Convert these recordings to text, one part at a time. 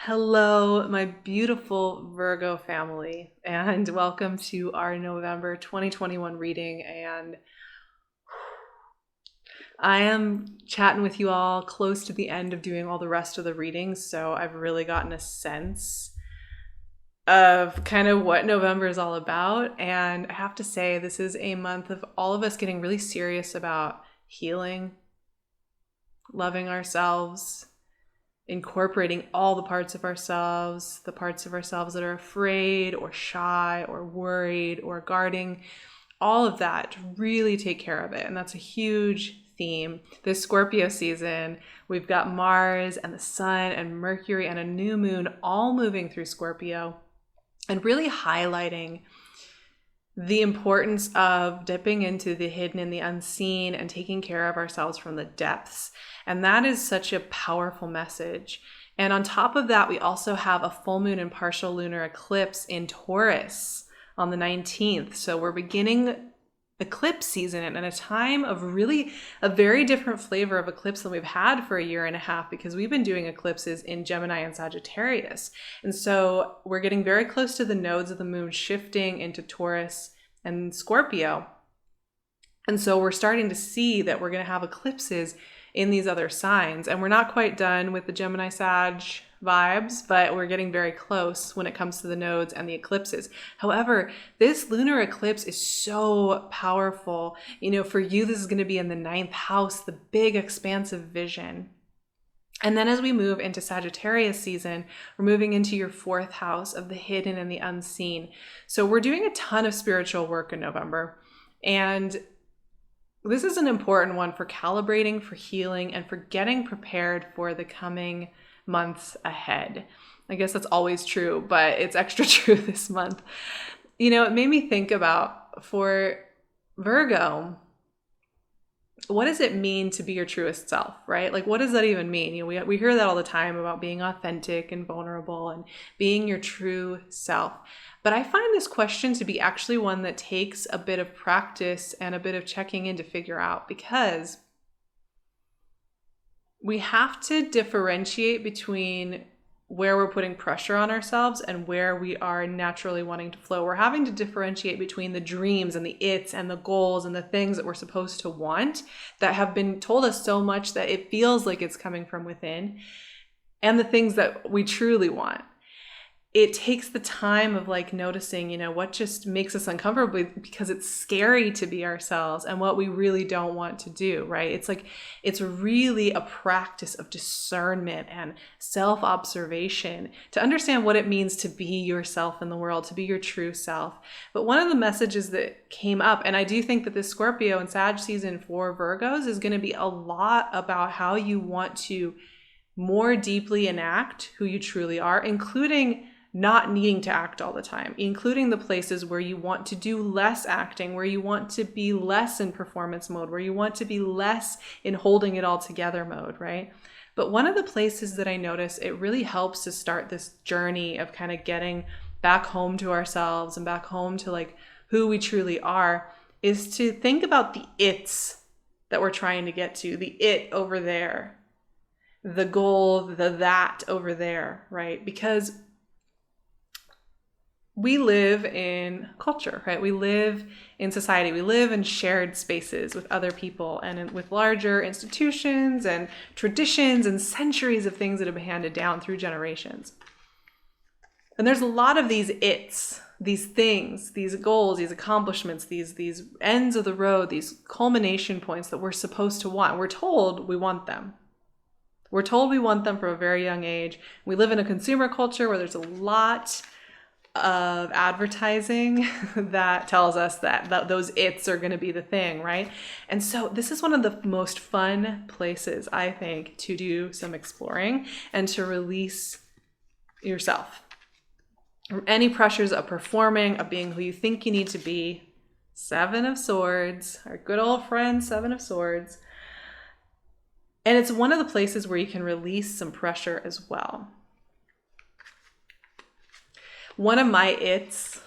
Hello, my beautiful Virgo family, and welcome to our November 2021 reading. And I am chatting with you all close to the end of doing all the rest of the readings, so I've really gotten a sense of kind of what November is all about. And I have to say, this is a month of all of us getting really serious about healing, loving ourselves, incorporating all the parts of ourselves, the parts of ourselves that are afraid or shy or worried or guarding, all of that, to really take care of it. And that's a huge theme. This Scorpio season, we've got Mars and the Sun and Mercury and a new moon all moving through Scorpio and really highlighting the importance of dipping into the hidden and the unseen and taking care of ourselves from the depths. And that is such a powerful message. And on top of that, we also have a full moon and partial lunar eclipse in Taurus on the 19th. So we're beginning eclipse season and a time of really a very different flavor of eclipse than we've had for a year and a half, because we've been doing eclipses in Gemini and Sagittarius. And so we're getting very close to the nodes of the moon shifting into Taurus and Scorpio. And so we're starting to see that we're going to have eclipses in these other signs. And we're not quite done with the Gemini Sag vibes, but we're getting very close when it comes to the nodes and the eclipses. However, this lunar eclipse is so powerful. You know, for you, this is going to be in the 9th house, the big expansive vision. And then as we move into Sagittarius season, we're moving into your 4th house of the hidden and the unseen. So we're doing a ton of spiritual work in November. And this is an important one for calibrating, for healing, and for getting prepared for the coming months ahead. I guess that's always true, but it's extra true this month. You know, it made me think about, for Virgo, what does it mean to be your truest self, right? Like, what does that even mean? You know, we hear that all the time about being authentic and vulnerable and being your true self. But I find this question to be actually one that takes a bit of practice and a bit of checking in to figure out, because we have to differentiate between where we're putting pressure on ourselves and where we are naturally wanting to flow. We're having to differentiate between the dreams and the its and the goals and the things that we're supposed to want that have been told us so much that it feels like it's coming from within, and the things that we truly want. It takes the time of like noticing, you know, what just makes us uncomfortable, because it's scary to be ourselves and what we really don't want to do, right? It's like, it's really a practice of discernment and self-observation to understand what it means to be yourself in the world, to be your true self. But one of the messages that came up, and I do think that this Scorpio and Sag season for Virgos is going to be a lot about how you want to more deeply enact who you truly are, including not needing to act all the time, including the places where you want to do less acting, where you want to be less in performance mode, where you want to be less in holding it all together mode, right? But one of the places that I notice it really helps to start this journey of kind of getting back home to ourselves and back home to like who we truly are is to think about the its that we're trying to get to, the it over there, the goal, the that over there, right? Because we live in culture, right? We live in society. We live in shared spaces with other people and with larger institutions and traditions and centuries of things that have been handed down through generations. And there's a lot of these its, these things, these goals, these accomplishments, these ends of the road, these culmination points that we're supposed to want. We're told we want them. We're told we want them from a very young age. We live in a consumer culture where there's a lot of advertising that tells us that those its are going to be the thing, right? And so this is one of the most fun places, I think, to do some exploring and to release yourself from any pressures of performing, of being who you think you need to be. 7 of Swords, our good old friend, 7 of Swords. And it's one of the places where you can release some pressure as well. One of my its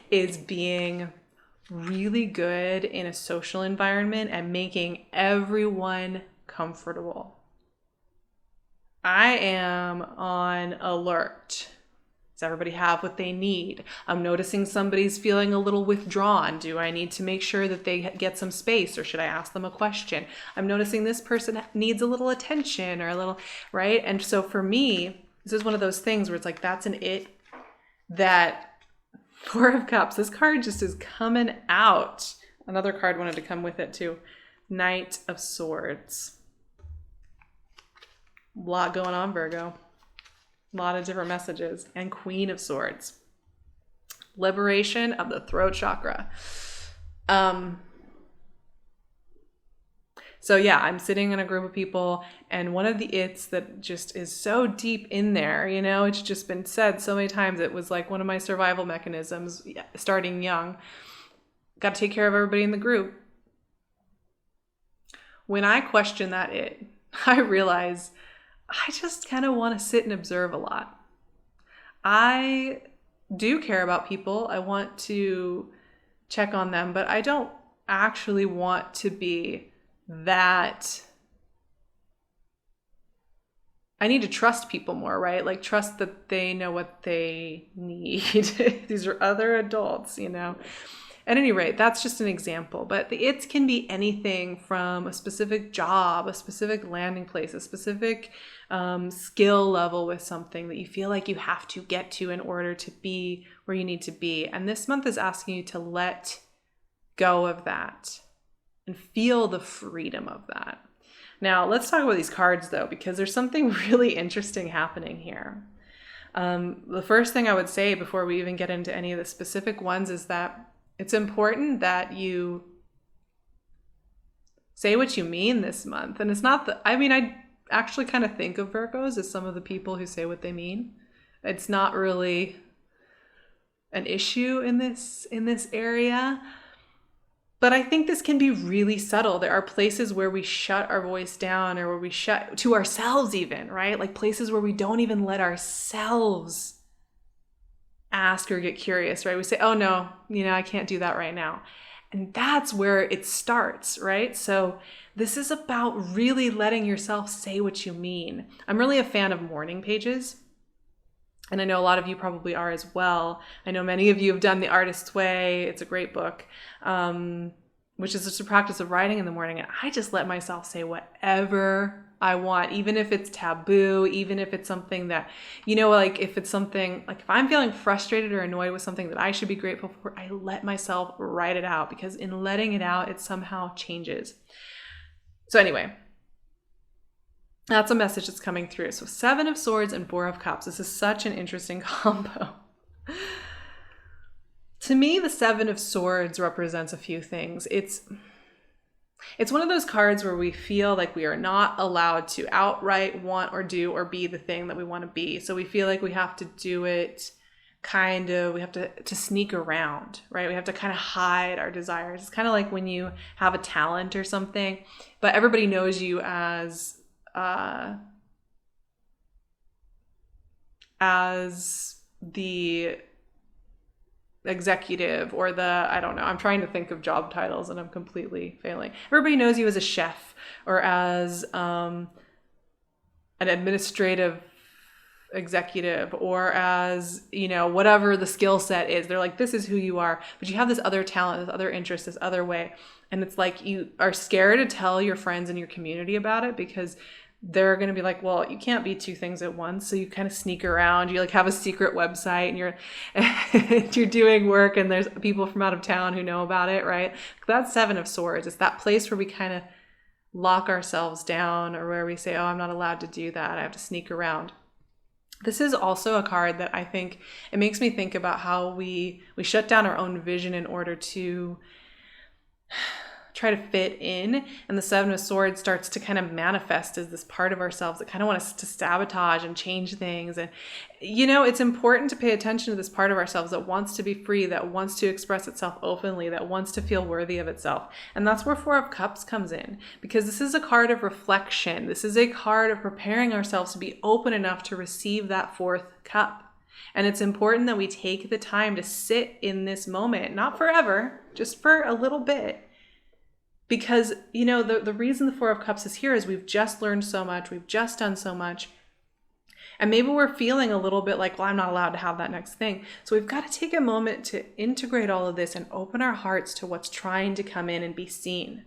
is being really good in a social environment and making everyone comfortable. I am on alert. Does everybody have what they need? I'm noticing somebody's feeling a little withdrawn. Do I need to make sure that they get some space, or should I ask them a question? I'm noticing this person needs a little attention or a little, right? And so for me, this is one of those things where it's like, that's an it that Four of Cups, this card just is coming out. Another card wanted to come with it too. Knight of Swords. A lot going on, Virgo. A lot of different messages. And Queen of Swords. Liberation of the throat chakra. So yeah, I'm sitting in a group of people, and one of the its that just is so deep in there, you know, it's just been said so many times. It was like one of my survival mechanisms starting young. Got to take care of everybody in the group. When I question that I realize I just kind of want to sit and observe a lot. I do care about people. I want to check on them, but I don't actually want to be that. I need to trust people more, right? Like trust that they know what they need. These are other adults, you know. At any rate, that's just an example, but the its can be anything from a specific job, a specific landing place, a specific skill level with something that you feel like you have to get to in order to be where you need to be. And this month is asking you to let go of that and feel the freedom of that. Now, let's talk about these cards though, because there's something really interesting happening here. The first thing I would say before we even get into any of the specific ones is that it's important that you say what you mean this month. And it's not I actually kind of think of Virgos as some of the people who say what they mean. It's not really an issue in this area. But I think this can be really subtle. There are places where we shut our voice down, or where we shut to ourselves even, right? Like places where we don't even let ourselves ask or get curious, right? We say, oh no, I can't do that right now. And that's where it starts, right? So this is about really letting yourself say what you mean. I'm really a fan of morning pages. And I know a lot of you probably are as well. I know many of you have done The Artist's Way. It's a great book, which is just a practice of writing in the morning. And I just let myself say whatever I want, even if it's taboo, even if it's something that, if it's something like if I'm feeling frustrated or annoyed with something that I should be grateful for, I let myself write it out, because in letting it out, it somehow changes. So anyway, that's a message that's coming through. So 7 of Swords and 4 of Cups. This is such an interesting combo. To me, the 7 of Swords represents a few things. It's one of those cards where we feel like we are not allowed to outright want or do or be the thing that we want to be. So we feel like we have to do it we have to sneak around, right? We have to kind of hide our desires. It's kind of like when you have a talent or something, but everybody knows you as the executive or I don't know. I'm trying to think of job titles and I'm completely failing. Everybody knows you as a chef or as an administrative executive or as, whatever the skill set is. They're like, this is who you are, but you have this other talent, this other interest, this other way. And it's like you are scared to tell your friends in your community about it because they're going to be like, well, you can't be two things at once. So you kind of sneak around. You have a secret website and you're doing work and there's people from out of town who know about it, right? That's 7 of Swords. It's that place where we kind of lock ourselves down, or where we say, oh, I'm not allowed to do that. I have to sneak around. This is also a card that I think it makes me think about how we shut down our own vision in order to try to fit in. And the 7 of Swords starts to kind of manifest as this part of ourselves that kind of wants to sabotage and change things. And, it's important to pay attention to this part of ourselves that wants to be free, that wants to express itself openly, that wants to feel worthy of itself. And that's where 4 of Cups comes in, because this is a card of reflection. This is a card of preparing ourselves to be open enough to receive that 4th cup. And it's important that we take the time to sit in this moment, not forever, just for a little bit. Because, the reason the 4 of Cups is here is we've just learned so much. We've just done so much. And maybe we're feeling a little bit like, well, I'm not allowed to have that next thing. So we've got to take a moment to integrate all of this and open our hearts to what's trying to come in and be seen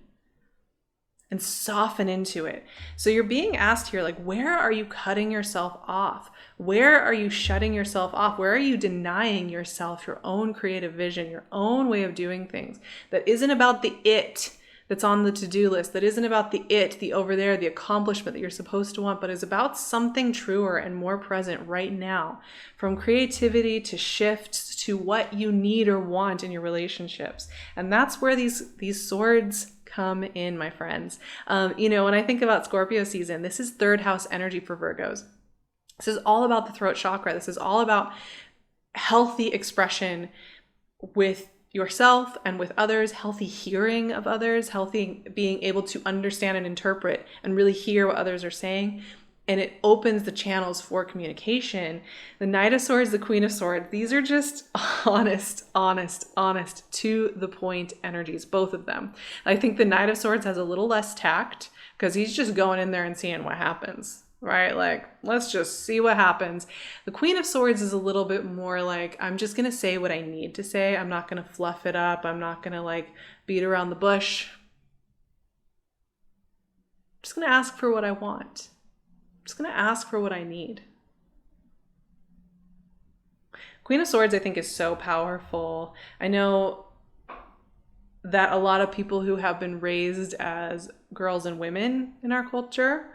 and soften into it. So you're being asked here, like, where are you cutting yourself off? Where are you shutting yourself off? Where are you denying yourself your own creative vision, your own way of doing things that isn't about the it that's on the to-do list, that isn't about the it, the over there, the accomplishment that you're supposed to want, but is about something truer and more present right now, from creativity to shifts to what you need or want in your relationships. And that's where these swords come in, my friends. When I think about Scorpio season, this is third house energy for Virgos. This is all about the throat chakra. This is all about healthy expression with yourself and with others, healthy hearing of others, healthy being able to understand and interpret and really hear what others are saying. And it opens the channels for communication. The Knight of Swords, the Queen of Swords, these are just honest, to the point energies, both of them. I think the Knight of Swords has a little less tact because he's just going in there and seeing what happens, right? Like, let's just see what happens. The Queen of Swords is a little bit more like, I'm just going to say what I need to say. I'm not going to fluff it up. I'm not going to beat around the bush. I'm just going to ask for what I want. I'm just going to ask for what I need. Queen of Swords, I think, is so powerful. I know that a lot of people who have been raised as girls and women in our culture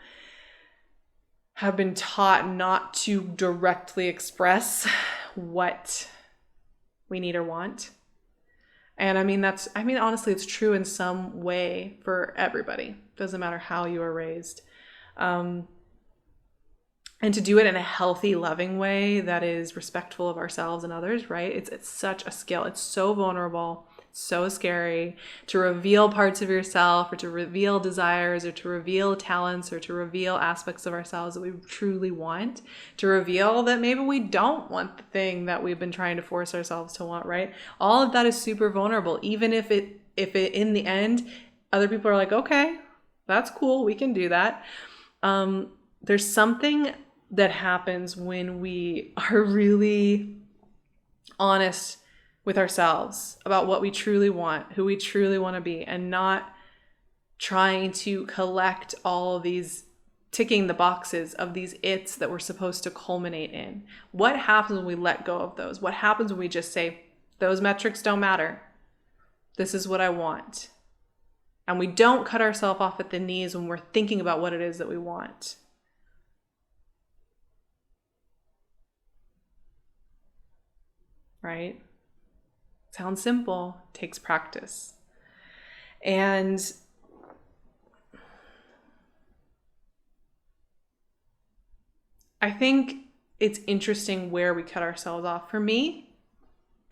have been taught not to directly express what we need or want. And honestly, it's true in some way for everybody. Doesn't matter how you are raised. And to do it in a healthy, loving way that is respectful of ourselves and others, right? It's such a skill. It's so vulnerable, so scary to reveal parts of yourself, or to reveal desires, or to reveal talents, or to reveal aspects of ourselves that we truly want, to reveal that maybe we don't want the thing that we've been trying to force ourselves to want, right? All of that is super vulnerable. Even if it in the end, other people are like, okay, that's cool, we can do that. There's something that happens when we are really honest with ourselves about what we truly want, who we truly want to be, and not trying to collect all of these, ticking the boxes of these it's that we're supposed to culminate in. What happens when we let go of those? What happens when we just say, those metrics don't matter. This is what I want. And we don't cut ourselves off at the knees when we're thinking about what it is that we want. Right? Sounds simple, takes practice. And I think it's interesting where we cut ourselves off. For me,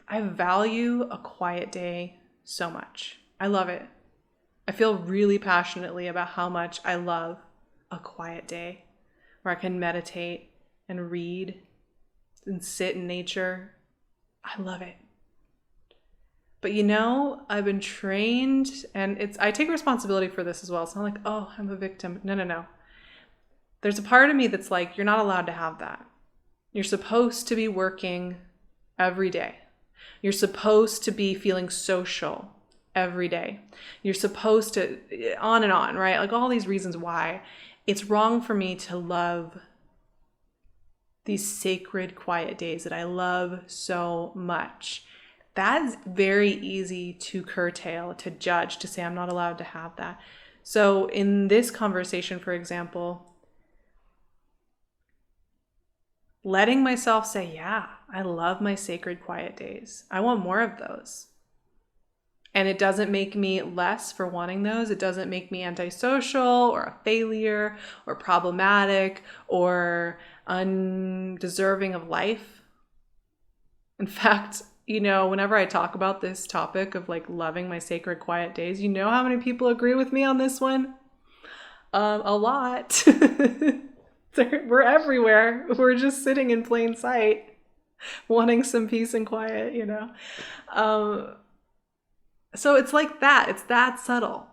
I value a quiet day so much. I love it. I feel really passionately about how much I love a quiet day where I can meditate and read and sit in nature. I love it. But I've been trained, and I take responsibility for this as well. It's not like, oh, I'm a victim. No. There's a part of me that's like, you're not allowed to have that. You're supposed to be working every day. You're supposed to be feeling social every day. You're supposed to, on and on, right? Like all these reasons why it's wrong for me to love these sacred quiet days that I love so much. That's very easy to curtail, to judge, to say I'm not allowed to have that. So in this conversation, for example, letting myself say, yeah, I love my sacred quiet days. I want more of those. And it doesn't make me less for wanting those. It doesn't make me antisocial or a failure or problematic or undeserving of life. In fact, whenever I talk about this topic of loving my sacred quiet days, how many people agree with me on this one? A lot. We're everywhere. We're just sitting in plain sight, wanting some peace and quiet, So it's like that. It's that subtle.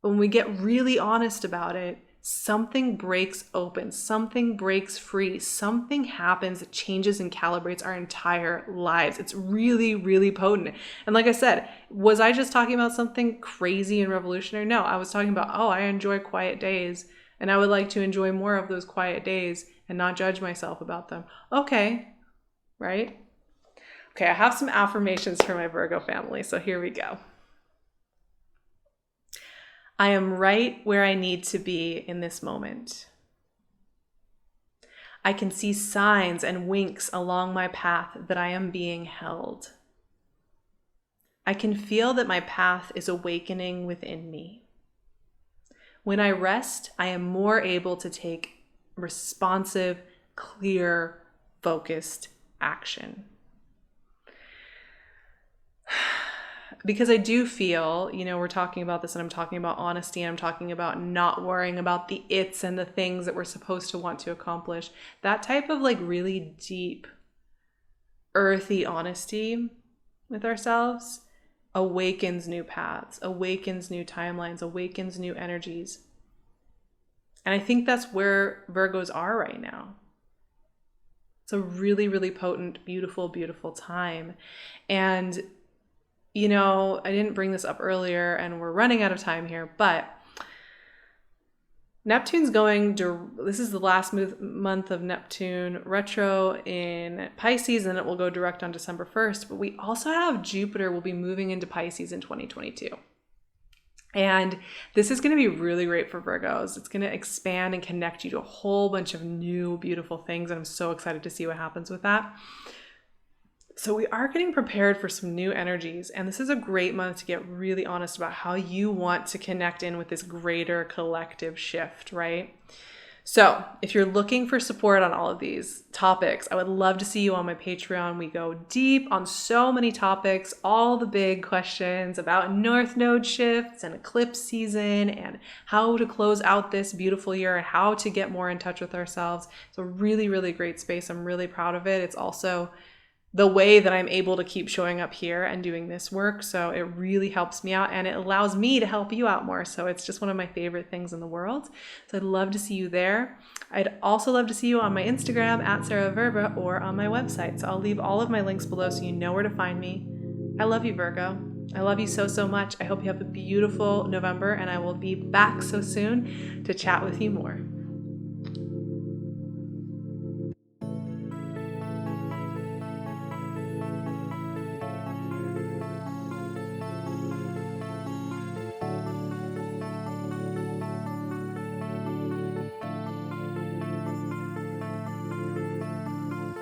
When we get really honest about it, something breaks open, something breaks free, something happens that changes and calibrates our entire lives. It's really, really potent. And like I said, was I just talking about something crazy and revolutionary? No, I was talking about, I enjoy quiet days, and I would like to enjoy more of those quiet days and not judge myself about them. Okay, right? Okay, I have some affirmations for my Virgo family, so here we go. I am right where I need to be in this moment. I can see signs and winks along my path that I am being held. I can feel that my path is awakening within me. When I rest, I am more able to take responsive, clear, focused action. Because I do feel, we're talking about this, and I'm talking about honesty, and I'm talking about not worrying about the it's and the things that we're supposed to want to accomplish. That type of really deep, earthy honesty with ourselves awakens new paths, awakens new timelines, awakens new energies. And I think that's where Virgos are right now. It's a really, really potent, beautiful, beautiful time. And I didn't bring this up earlier, and we're running out of time here, but Neptune's this is the last month of Neptune retro in Pisces, and it will go direct on December 1st. But we also have Jupiter will be moving into Pisces in 2022. And this is going to be really great for Virgos. It's going to expand and connect you to a whole bunch of new, beautiful things. And I'm so excited to see what happens with that. So we are getting prepared for some new energies, and this is a great month to get really honest about how you want to connect in with this greater collective shift, right? So if you're looking for support on all of these topics, I would love to see you on my Patreon. We go deep on so many topics, all the big questions about North Node shifts and eclipse season and how to close out this beautiful year and how to get more in touch with ourselves. It's a really, really great space. I'm really proud of it. It's also the way that I'm able to keep showing up here and doing this work. So it really helps me out, and it allows me to help you out more. So it's just one of my favorite things in the world. So I'd love to see you there. I'd also love to see you on my Instagram at Vrba or on my website. So I'll leave all of my links below so you know where to find me. I love you, Virgo. I love you so, so much. I hope you have a beautiful November, and I will be back so soon to chat with you more.